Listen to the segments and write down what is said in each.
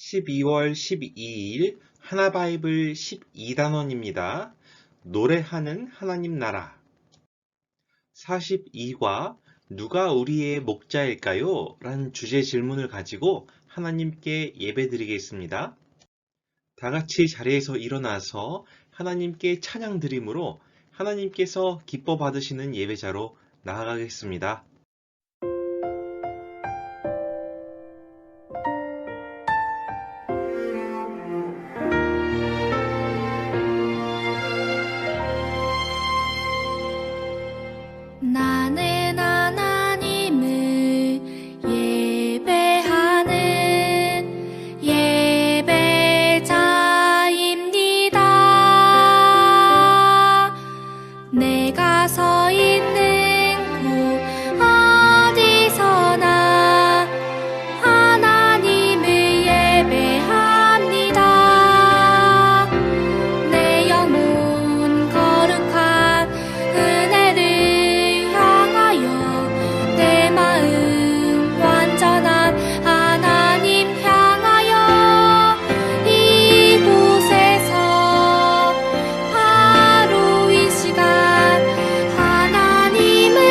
12월 12일 하나바이블 12단원입니다. 노래하는 하나님 나라 42과 누가 우리의 목자일까요? 라는 주제 질문을 가지고 하나님께 예배드리겠습니다. 다같이 자리에서 일어나서 하나님께 찬양 드림으로 하나님께서 기뻐 받으시는 예배자로 나아가겠습니다. 나는 하나님을 예배하는 예배자입니다. 내가 서 있는 곳 어디서나 하나님을 예배합니다. 내 영혼 거룩한 은혜를 내 마음 완전한 하나님 향하여 이곳에서 바로 이 시간 하나님을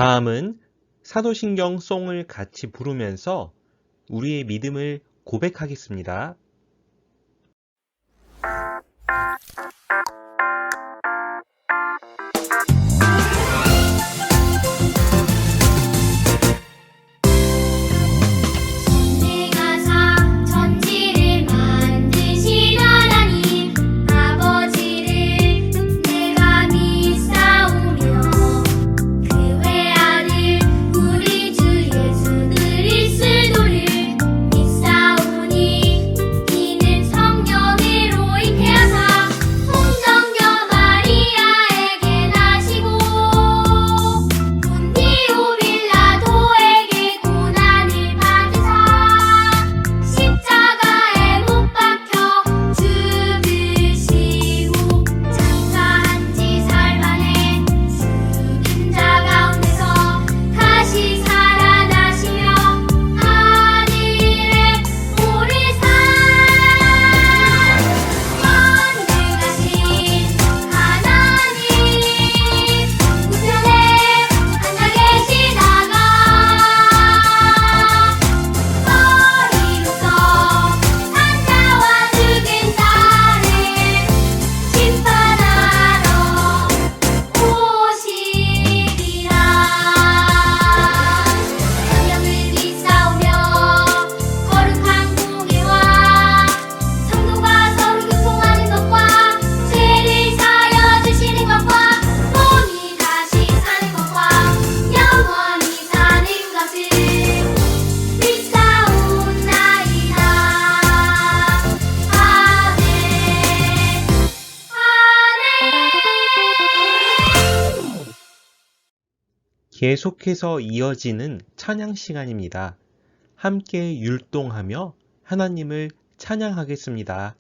다음은 사도신경 송을 같이 부르면서 우리의 믿음을 고백하겠습니다. 계속해서 이어지는 찬양 시간입니다. 함께 율동하며 하나님을 찬양하겠습니다.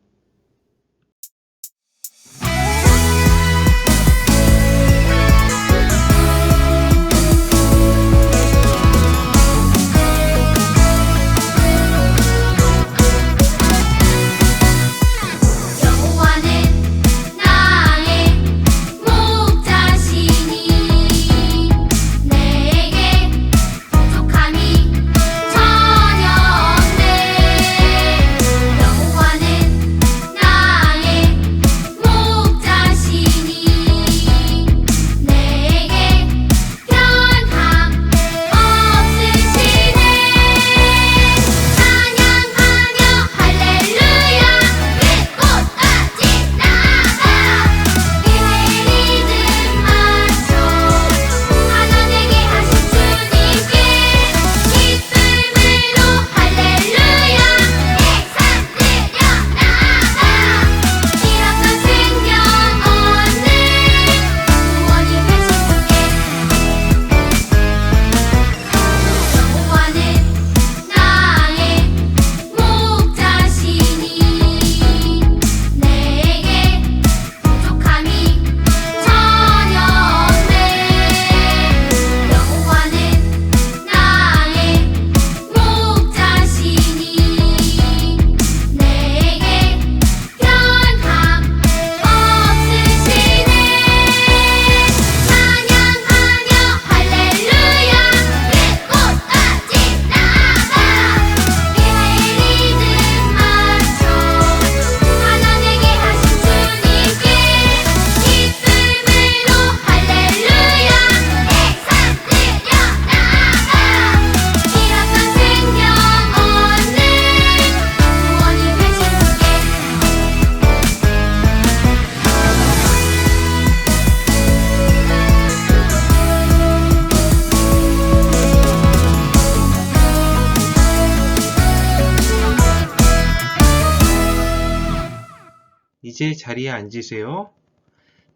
이제 자리에 앉으세요.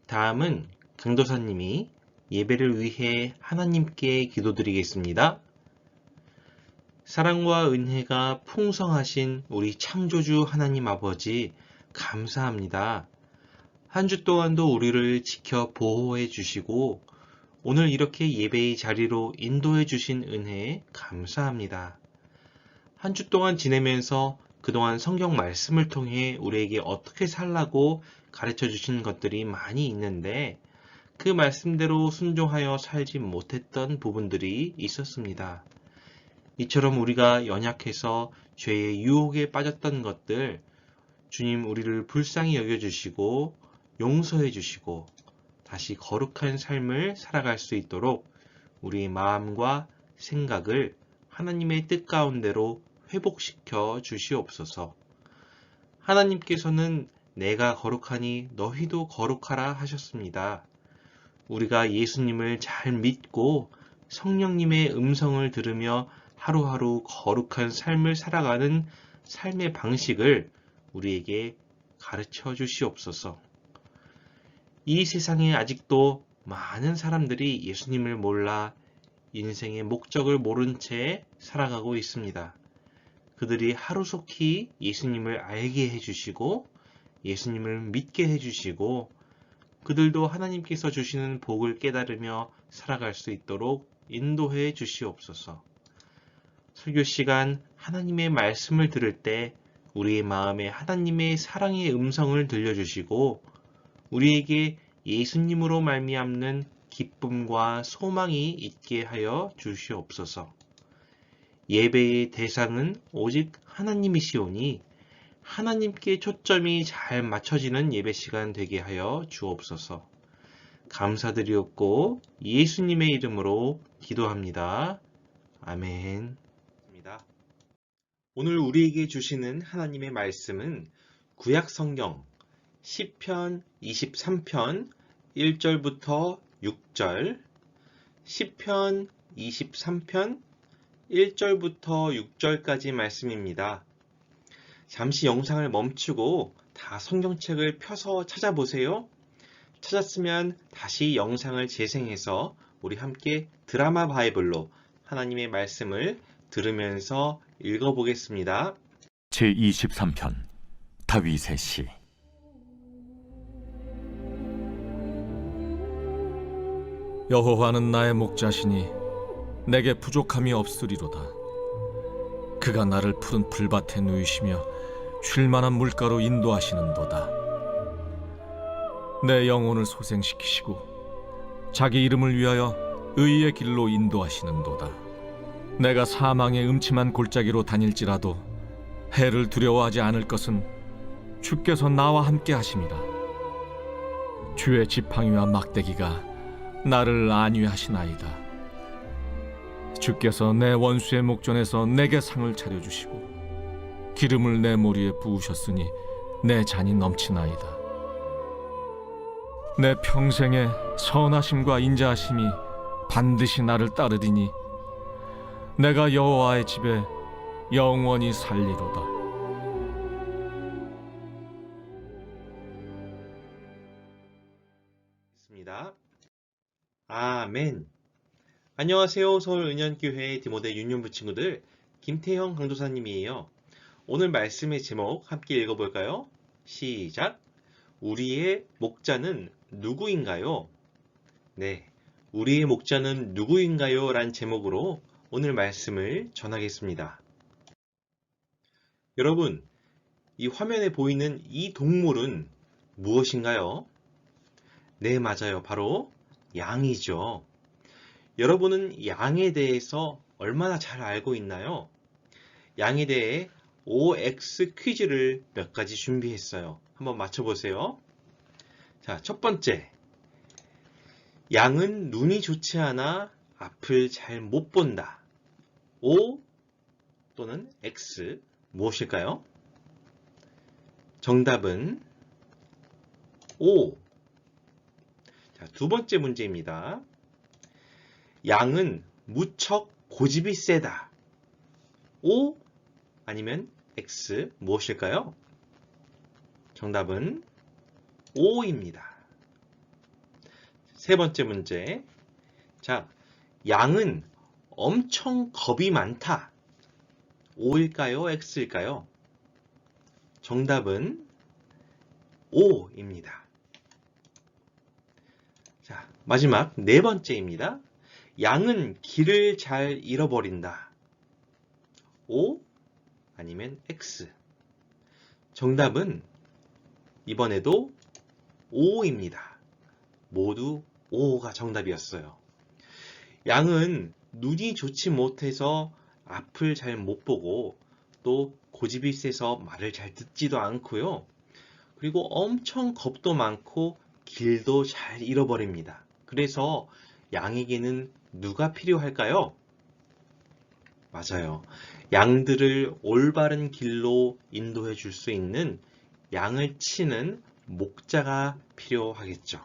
다음은 강도사님이 예배를 위해 하나님께 기도드리겠습니다. 사랑과 은혜가 풍성하신 우리 창조주 하나님 아버지, 감사합니다. 한 주 동안도 우리를 지켜 보호해 주시고 오늘 이렇게 예배의 자리로 인도해 주신 은혜에 감사합니다. 한 주 동안 지내면서 그동안 성경 말씀을 통해 우리에게 어떻게 살라고 가르쳐 주신 것들이 많이 있는데 그 말씀대로 순종하여 살지 못했던 부분들이 있었습니다. 이처럼 우리가 연약해서 죄의 유혹에 빠졌던 것들, 주님 우리를 불쌍히 여겨주시고 용서해 주시고 다시 거룩한 삶을 살아갈 수 있도록 우리의 마음과 생각을 하나님의 뜻 가운데로 회복시켜 주시옵소서. 하나님께서는 내가 거룩하니 너희도 거룩하라 하셨습니다. 우리가 예수님을 잘 믿고 성령님의 음성을 들으며 하루하루 거룩한 삶을 살아가는 삶의 방식을 우리에게 가르쳐 주시옵소서. 이 세상에 아직도 많은 사람들이 예수님을 몰라 인생의 목적을 모른 채 살아가고 있습니다. 그들이 하루속히 예수님을 알게 해주시고 예수님을 믿게 해주시고 그들도 하나님께서 주시는 복을 깨달으며 살아갈 수 있도록 인도해 주시옵소서. 설교 시간 하나님의 말씀을 들을 때 우리의 마음에 하나님의 사랑의 음성을 들려주시고 우리에게 예수님으로 말미암는 기쁨과 소망이 있게 하여 주시옵소서. 예배의 대상은 오직 하나님이시오니 하나님께 초점이 잘 맞춰지는 예배 시간 되게 하여 주옵소서. 감사드리옵고 예수님의 이름으로 기도합니다. 아멘. 오늘 우리에게 주시는 하나님의 말씀은 구약 성경 시편 23편 1절부터 6절, 시편 23편 1절부터 6절까지 말씀입니다. 잠시 영상을 멈추고 다 성경책을 펴서 찾아보세요. 찾았으면 다시 영상을 재생해서 우리 함께 드라마 바이블로 하나님의 말씀을 들으면서 읽어보겠습니다. 제23편 다윗의 시. 여호와는 나의 목자시니 내게 부족함이 없으리로다. 그가 나를 푸른 풀밭에 누이시며 쉴만한 물가로 인도하시는도다. 내 영혼을 소생시키시고 자기 이름을 위하여 의의 길로 인도하시는도다. 내가 사망의 음침한 골짜기로 다닐지라도 해를 두려워하지 않을 것은 주께서 나와 함께 하심이라. 주의 지팡이와 막대기가 나를 안위하시나이다. 주께서 내 원수의 목전에서 내게 상을 차려주시고 기름을 내 머리에 부으셨으니 내 잔이 넘치나이다. 내 평생에 선하심과 인자하심이 반드시 나를 따르리니 내가 여호와의 집에 영원히 살리로다. 아멘. 안녕하세요. 서울은현교회 디모데 유년부 친구들, 김태형 강도사님이에요. 오늘 말씀의 제목 함께 읽어볼까요? 시작! 우리의 목자는 누구인가요? 네, 우리의 목자는 누구인가요? 란 제목으로 오늘 말씀을 전하겠습니다. 여러분, 이 화면에 보이는 이 동물은 무엇인가요? 네, 맞아요. 바로 양이죠. 여러분은 양에 대해서 얼마나 잘 알고 있나요? 양에 대해 OX 퀴즈를 몇 가지 준비했어요. 한번 맞춰보세요. 자, 첫 번째. 양은 눈이 좋지 않아 앞을 잘 못 본다. O 또는 X 무엇일까요? 정답은 O. 자, 두 번째 문제입니다. 양은 무척 고집이 세다. O 아니면 X 무엇일까요? 정답은 5입니다. 세 번째 문제. 자, 양은 엄청 겁이 많다. O일까요? X일까요? 정답은 O입니다. 자, 마지막 네 번째입니다. 양은 길을 잘 잃어버린다. O 아니면 X. 정답은 이번에도 O입니다. 모두 O가 정답이었어요. 양은 눈이 좋지 못해서 앞을 잘 못 보고 또 고집이 세서 말을 잘 듣지도 않고요. 그리고 엄청 겁도 많고 길도 잘 잃어버립니다. 그래서 양에게는 누가 필요할까요? 맞아요. 양들을 올바른 길로 인도해 줄 수 있는 양을 치는 목자가 필요하겠죠.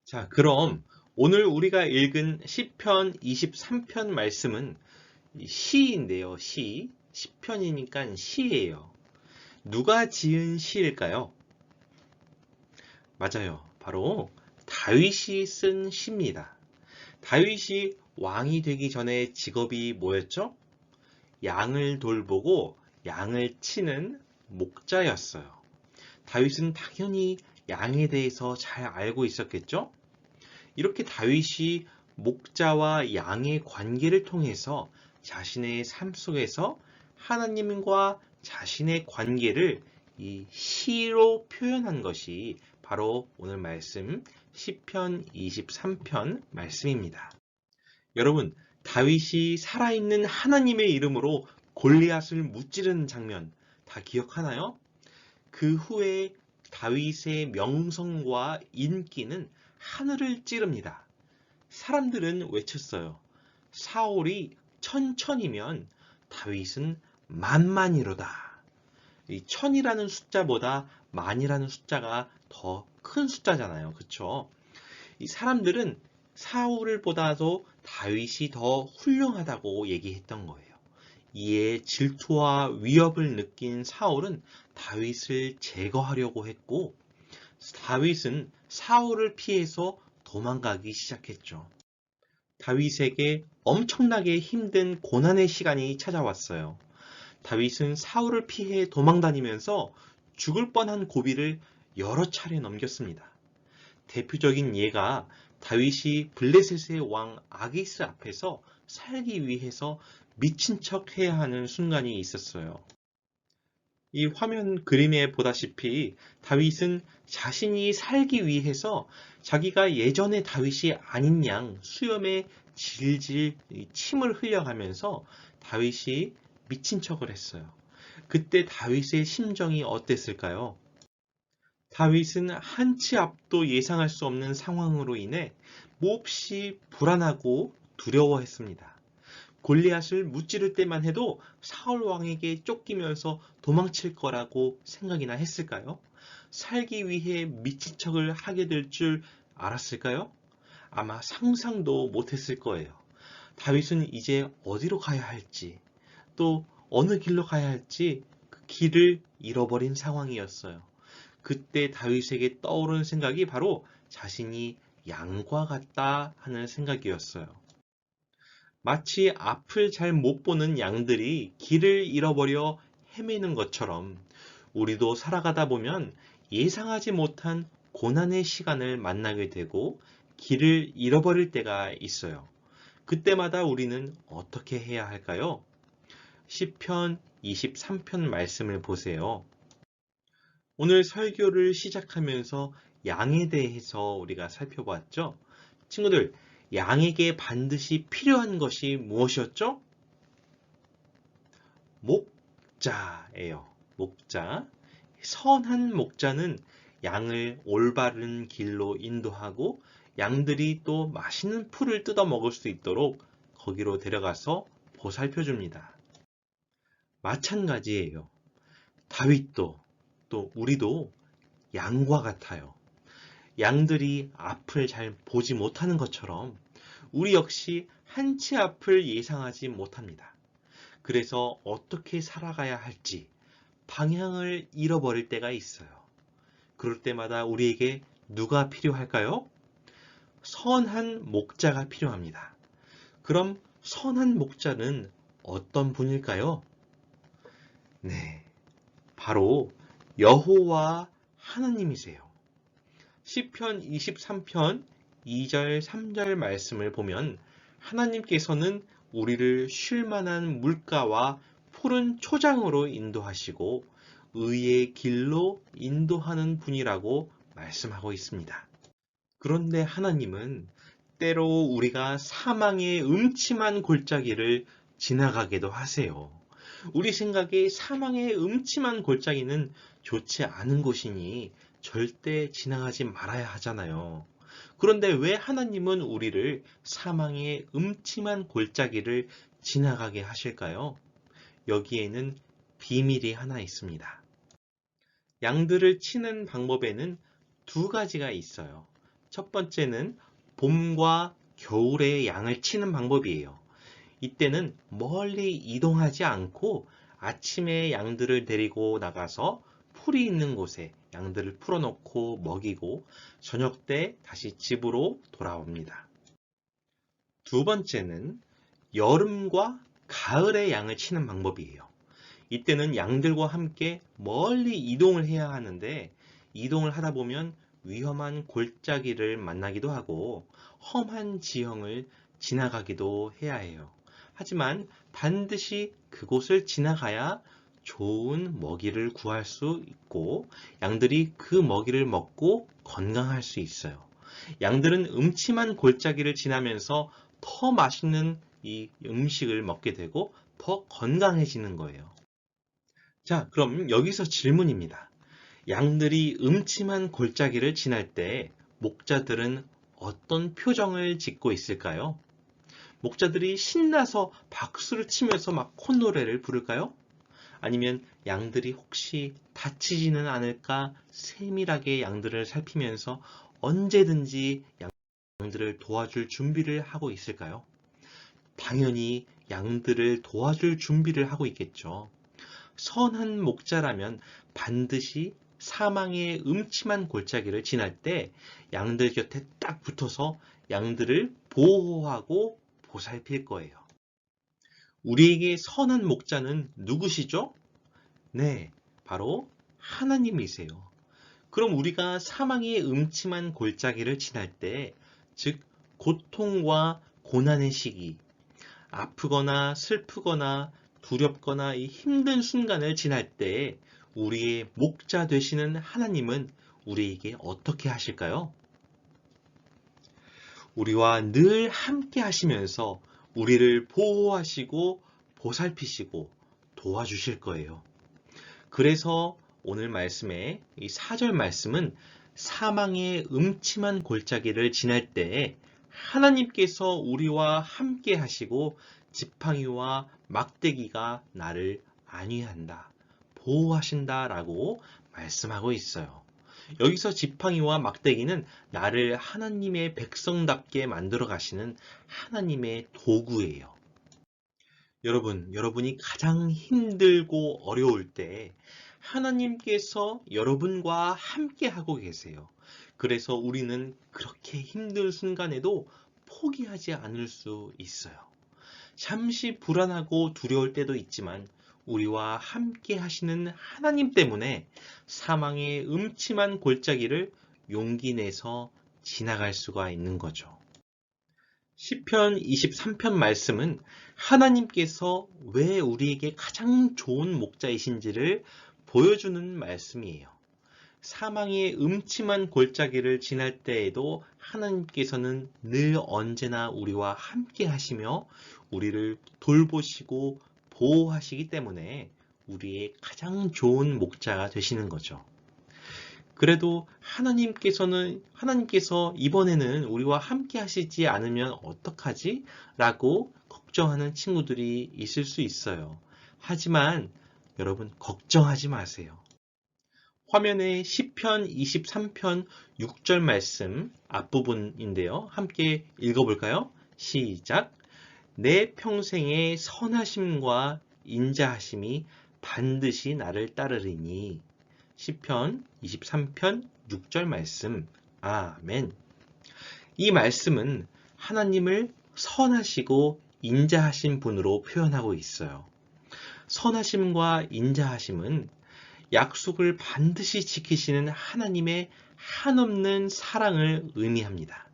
자, 그럼 오늘 우리가 읽은 시편 23편 말씀은 시인데요. 시. 시편이니까 시예요. 누가 지은 시일까요? 맞아요. 바로 다윗이 쓴 시입니다. 다윗이 왕이 되기 전에 직업이 뭐였죠? 양을 돌보고 양을 치는 목자였어요. 다윗은 당연히 양에 대해서 잘 알고 있었겠죠? 이렇게 다윗이 목자와 양의 관계를 통해서 자신의 삶 속에서 하나님과 자신의 관계를 이 시로 표현한 것이 바로 오늘 말씀 시편 23편 말씀입니다. 여러분, 다윗이 살아있는 하나님의 이름으로 골리앗을 무찌르는 장면 다 기억하나요? 그 후에 다윗의 명성과 인기는 하늘을 찌릅니다. 사람들은 외쳤어요. 사울이 1000이면 다윗은 만만이로다. 이 1000이라는 숫자보다 만이라는 숫자가 더 큰 숫자잖아요. 그렇죠? 이 사람들은 사울을 보다도 다윗이 더 훌륭하다고 얘기했던 거예요. 이에 질투와 위협을 느낀 사울은 다윗을 제거하려고 했고 다윗은 사울을 피해서 도망가기 시작했죠. 다윗에게 엄청나게 힘든 고난의 시간이 찾아왔어요. 다윗은 사울을 피해 도망다니면서 죽을 뻔한 고비를 여러 차례 넘겼습니다. 대표적인 예가 다윗이 블레셋의 왕 아기스 앞에서 살기 위해서 미친 척 해야 하는 순간이 있었어요. 이 화면 그림에 보다시피 다윗은 자신이 살기 위해서 자기가 예전의 다윗이 아닌 양 수염에 질질 침을 흘려가면서 다윗이 미친 척을 했어요. 그때 다윗의 심정이 어땠을까요? 다윗은 한치 앞도 예상할 수 없는 상황으로 인해 몹시 불안하고 두려워했습니다. 골리앗을 무찌를 때만 해도 사울 왕에게 쫓기면서 도망칠 거라고 생각이나 했을까요? 살기 위해 미친 척을 하게 될 줄 알았을까요? 아마 상상도 못했을 거예요. 다윗은 이제 어디로 가야 할지, 또 어느 길로 가야 할지 그 길을 잃어버린 상황이었어요. 그때 다윗에게 떠오른 생각이 바로 자신이 양과 같다 하는 생각이었어요. 마치 앞을 잘 못 보는 양들이 길을 잃어버려 헤매는 것처럼 우리도 살아가다 보면 예상하지 못한 고난의 시간을 만나게 되고 길을 잃어버릴 때가 있어요. 그때마다 우리는 어떻게 해야 할까요? 시편 23편 말씀을 보세요. 오늘 설교를 시작하면서 양에 대해서 우리가 살펴봤죠? 친구들, 양에게 반드시 필요한 것이 무엇이었죠? 목자예요. 목자. 선한 목자는 양을 올바른 길로 인도하고 양들이 또 맛있는 풀을 뜯어 먹을 수 있도록 거기로 데려가서 보살펴 줍니다. 마찬가지예요. 다윗도 또 우리도 양과 같아요. 양들이 앞을 잘 보지 못하는 것처럼 우리 역시 한치 앞을 예상하지 못합니다. 그래서 어떻게 살아가야 할지 방향을 잃어버릴 때가 있어요. 그럴 때마다 우리에게 누가 필요할까요? 선한 목자가 필요합니다. 그럼 선한 목자는 어떤 분일까요? 네, 바로 여호와 하나님이세요. 시편 23편 2절 3절 말씀을 보면 하나님께서는 우리를 쉴 만한 물가와 푸른 초장으로 인도하시고 의의 길로 인도하는 분이라고 말씀하고 있습니다. 그런데 하나님은 때로 우리가 사망의 음침한 골짜기를 지나가기도 하세요. 우리 생각에 사망의 음침한 골짜기는 좋지 않은 곳이니 절대 지나가지 말아야 하잖아요. 그런데 왜 하나님은 우리를 사망의 음침한 골짜기를 지나가게 하실까요? 여기에는 비밀이 하나 있습니다. 양들을 치는 방법에는 두 가지가 있어요. 첫 번째는 봄과 겨울에 양을 치는 방법이에요. 이때는 멀리 이동하지 않고 아침에 양들을 데리고 나가서 풀이 있는 곳에 양들을 풀어놓고 먹이고 저녁 때 다시 집으로 돌아옵니다. 두 번째는 여름과 가을에 양을 치는 방법이에요. 이때는 양들과 함께 멀리 이동을 해야 하는데 이동을 하다 보면 위험한 골짜기를 만나기도 하고 험한 지형을 지나가기도 해야 해요. 하지만 반드시 그곳을 지나가야 좋은 먹이를 구할 수 있고 양들이 그 먹이를 먹고 건강할 수 있어요. 양들은 음침한 골짜기를 지나면서 더 맛있는 이 음식을 먹게 되고 더 건강해지는 거예요. 자, 그럼 여기서 질문입니다. 양들이 음침한 골짜기를 지날 때 목자들은 어떤 표정을 짓고 있을까요? 목자들이 신나서 박수를 치면서 막 콧노래를 부를까요? 아니면 양들이 혹시 다치지는 않을까 세밀하게 양들을 살피면서 언제든지 양들을 도와줄 준비를 하고 있을까요? 당연히 양들을 도와줄 준비를 하고 있겠죠. 선한 목자라면 반드시 사망의 음침한 골짜기를 지날 때 양들 곁에 딱 붙어서 양들을 보호하고 보살필 거예요. 우리에게 선한 목자는 누구시죠? 네, 바로 하나님이세요. 그럼 우리가 사망의 음침한 골짜기를 지날 때, 즉 고통과 고난의 시기, 아프거나 슬프거나 두렵거나 이 힘든 순간을 지날 때 우리의 목자 되시는 하나님은 우리에게 어떻게 하실까요? 우리와 늘 함께 하시면서 우리를 보호하시고 보살피시고 도와주실 거예요. 그래서 오늘 말씀의 이 4절 말씀은 사망의 음침한 골짜기를 지날 때 하나님께서 우리와 함께 하시고 지팡이와 막대기가 나를 안위한다, 보호하신다 라고 말씀하고 있어요. 여기서 지팡이와 막대기는 나를 하나님의 백성답게 만들어 가시는 하나님의 도구예요. 여러분이 가장 힘들고 어려울 때 하나님께서 여러분과 함께 하고 계세요. 그래서 우리는 그렇게 힘든 순간에도 포기하지 않을 수 있어요. 잠시 불안하고 두려울 때도 있지만 우리와 함께 하시는 하나님 때문에 사망의 음침한 골짜기를 용기 내서 지나갈 수가 있는 거죠. 시편 23편 말씀은 하나님께서 왜 우리에게 가장 좋은 목자이신지를 보여주는 말씀이에요. 사망의 음침한 골짜기를 지날 때에도 하나님께서는 늘 언제나 우리와 함께 하시며 우리를 돌보시고 보호하시기 때문에 우리의 가장 좋은 목자가 되시는 거죠. 그래도 하나님께서 이번에는 우리와 함께 하시지 않으면 어떡하지? 라고 걱정하는 친구들이 있을 수 있어요. 하지만 여러분 걱정하지 마세요. 화면에 시편 23편 6절 말씀 앞부분인데요. 함께 읽어볼까요? 시작! 내 평생의 선하심과 인자하심이 반드시 나를 따르리니 시편 23편 6절 말씀. 아멘. 이 말씀은 하나님을 선하시고 인자하신 분으로 표현하고 있어요. 선하심과 인자하심은 약속을 반드시 지키시는 하나님의 한없는 사랑을 의미합니다.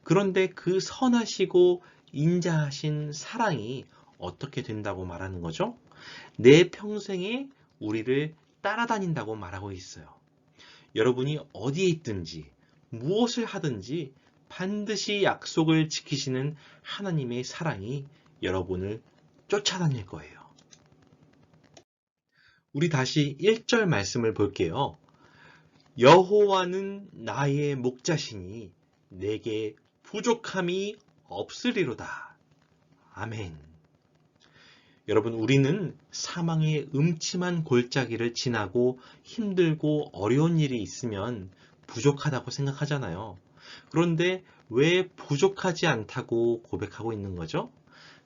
그런데 그 선하시고 인자하신 사랑이 어떻게 된다고 말하는 거죠? 내 평생에 우리를 따라다닌다고 말하고 있어요. 여러분이 어디에 있든지 무엇을 하든지 반드시 약속을 지키시는 하나님의 사랑이 여러분을 쫓아다닐 거예요. 우리 다시 1절 말씀을 볼게요. 여호와는 나의 목자시니 내게 부족함이 없으리로다. 아멘. 여러분, 우리는 사망의 음침한 골짜기를 지나고 힘들고 어려운 일이 있으면 부족하다고 생각하잖아요. 그런데 왜 부족하지 않다고 고백하고 있는 거죠?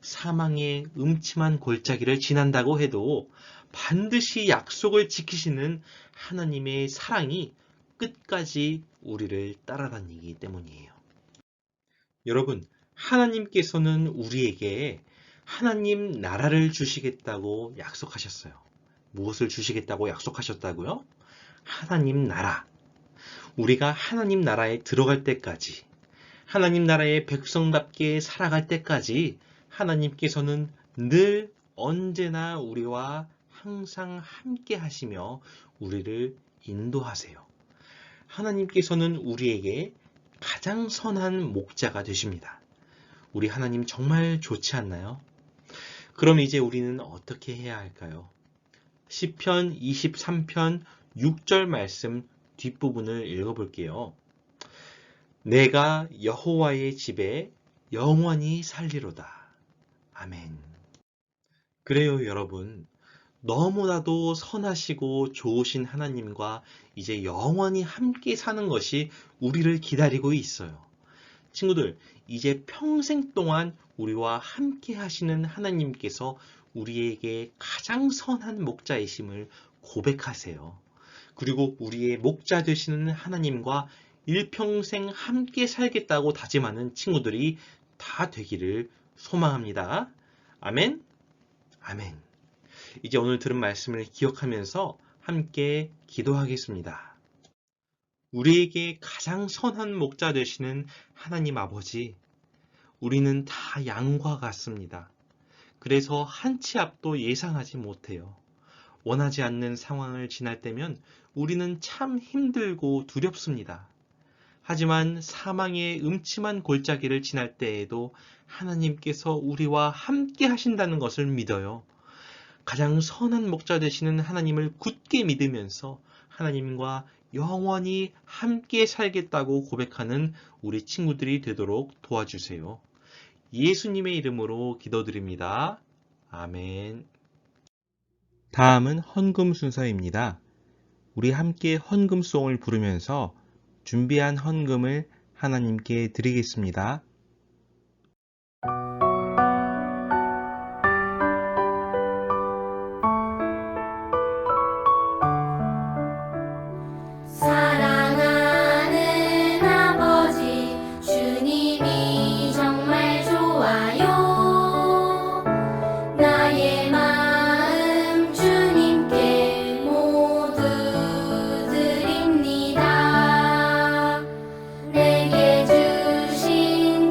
사망의 음침한 골짜기를 지난다고 해도 반드시 약속을 지키시는 하나님의 사랑이 끝까지 우리를 따라다니기 때문이에요. 여러분, 하나님께서는 우리에게 하나님 나라를 주시겠다고 약속하셨어요. 무엇을 주시겠다고 약속하셨다고요? 하나님 나라. 우리가 하나님 나라에 들어갈 때까지, 하나님 나라의 백성답게 살아갈 때까지 하나님께서는 늘 언제나 우리와 항상 함께 하시며 우리를 인도하세요. 하나님께서는 우리에게 가장 선한 목자가 되십니다. 우리 하나님 정말 좋지 않나요? 그럼 이제 우리는 어떻게 해야 할까요? 시편 23편 6절 말씀 뒷부분을 읽어볼게요. 내가 여호와의 집에 영원히 살리로다. 아멘. 그래요, 여러분. 너무나도 선하시고 좋으신 하나님과 이제 영원히 함께 사는 것이 우리를 기다리고 있어요. 친구들, 이제 평생 동안 우리와 함께 하시는 하나님께서 우리에게 가장 선한 목자이심을 고백하세요. 그리고 우리의 목자 되시는 하나님과 일평생 함께 살겠다고 다짐하는 친구들이 다 되기를 소망합니다. 아멘? 아멘. 이제 오늘 들은 말씀을 기억하면서 함께 기도하겠습니다. 우리에게 가장 선한 목자 되시는 하나님 아버지, 우리는 다 양과 같습니다. 그래서 한 치 앞도 예상하지 못해요. 원하지 않는 상황을 지날 때면 우리는 참 힘들고 두렵습니다. 하지만 사망의 음침한 골짜기를 지날 때에도 하나님께서 우리와 함께 하신다는 것을 믿어요. 가장 선한 목자 되시는 하나님을 굳게 믿으면서 하나님과 영원히 함께 살겠다고 고백하는 우리 친구들이 되도록 도와주세요. 예수님의 이름으로 기도드립니다. 아멘. 다음은 헌금 순서입니다. 우리 함께 헌금송을 부르면서 준비한 헌금을 하나님께 드리겠습니다. 사랑하는 아버지 주님이 정말 좋아요. 나의 마음 주님께 모두 드립니다. 내게 주신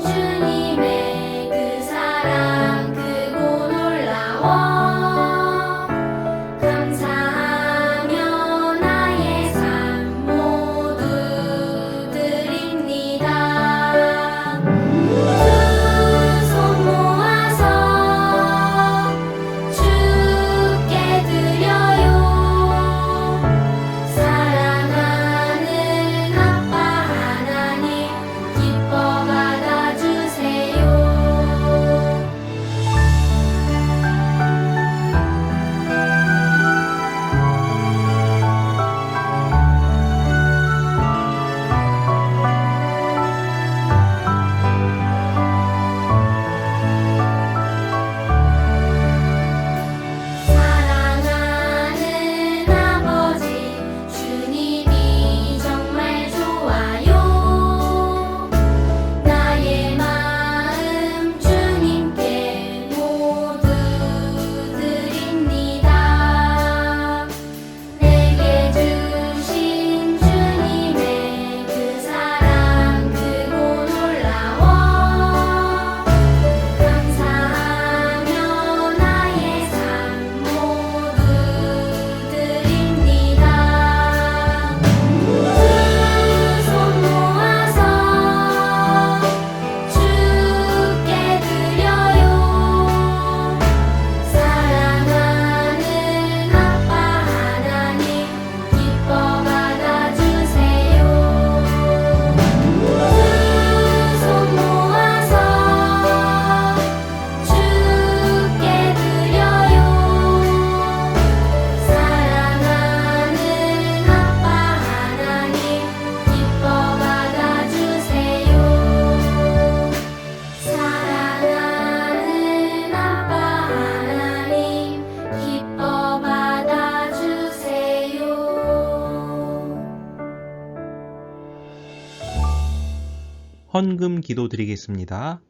헌금 기도 드리겠습니다.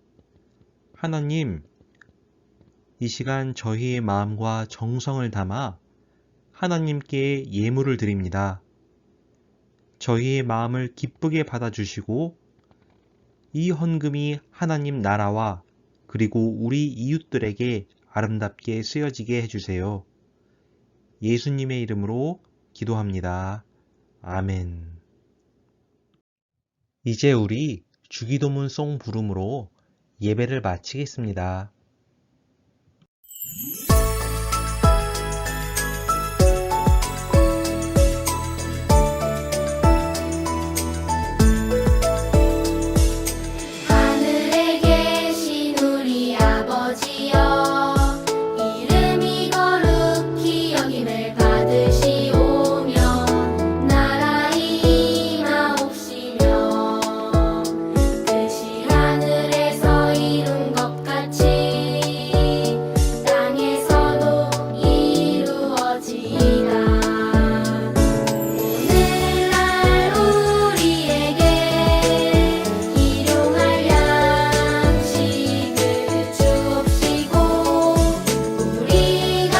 하나님, 이 시간 저희의 마음과 정성을 담아 하나님께 예물을 드립니다. 저희의 마음을 기쁘게 받아주시고 이 헌금이 하나님 나라와 그리고 우리 이웃들에게 아름답게 쓰여지게 해주세요. 예수님의 이름으로 기도합니다. 아멘. 이제 우리 주기도문 송 부름으로 예배를 마치겠습니다. 하늘에 계신 우리 아버지여 이름이 거룩히 여김을 받으시오며 나라의 임하옵시며 뜻이 하늘에서 이룬 것 같이 땅에서도 이루어지이다. 오늘날 우리에게 일용할 양식을 주옵시고 우리가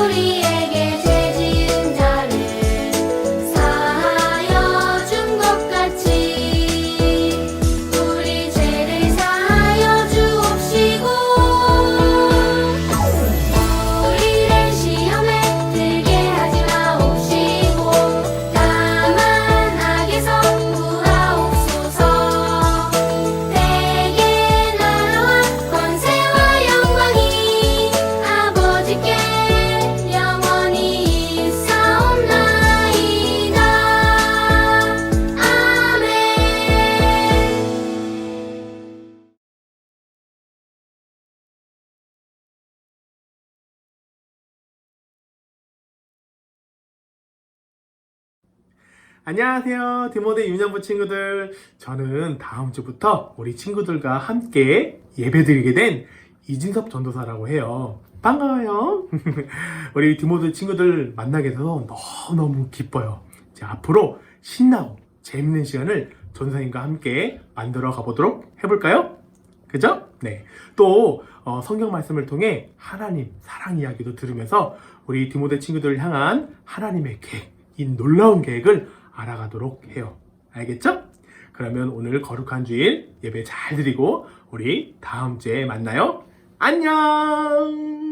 우리에게 죄 지은 자를 사하여 준 것 같이 우리 죄를 사하여 주옵시고 우리를 시험에 들게 하지 마옵시고 다만 악에서 구하옵소서. 대개 나라와 권세와 영광이 아버지께 영원히 있사옵나이다. 아멘. 안녕하세요. 디모데 유년부 친구들. 저는 다음 주부터 우리 친구들과 함께 예배드리게 된 이진섭 전도사라고 해요. 반가워요. 우리 디모데 친구들 만나게 돼서 너무너무 기뻐요. 자, 앞으로 신나고 재밌는 시간을 전도사님과 함께 만들어 가보도록 해볼까요? 그죠? 네. 또 성경 말씀을 통해 하나님 사랑 이야기도 들으면서 우리 디모데 친구들을 향한 하나님의 계획, 이 놀라운 계획을 알아가도록 해요. 알겠죠? 그러면 오늘 거룩한 주일 예배 잘 드리고 우리 다음 주에 만나요. 안녕!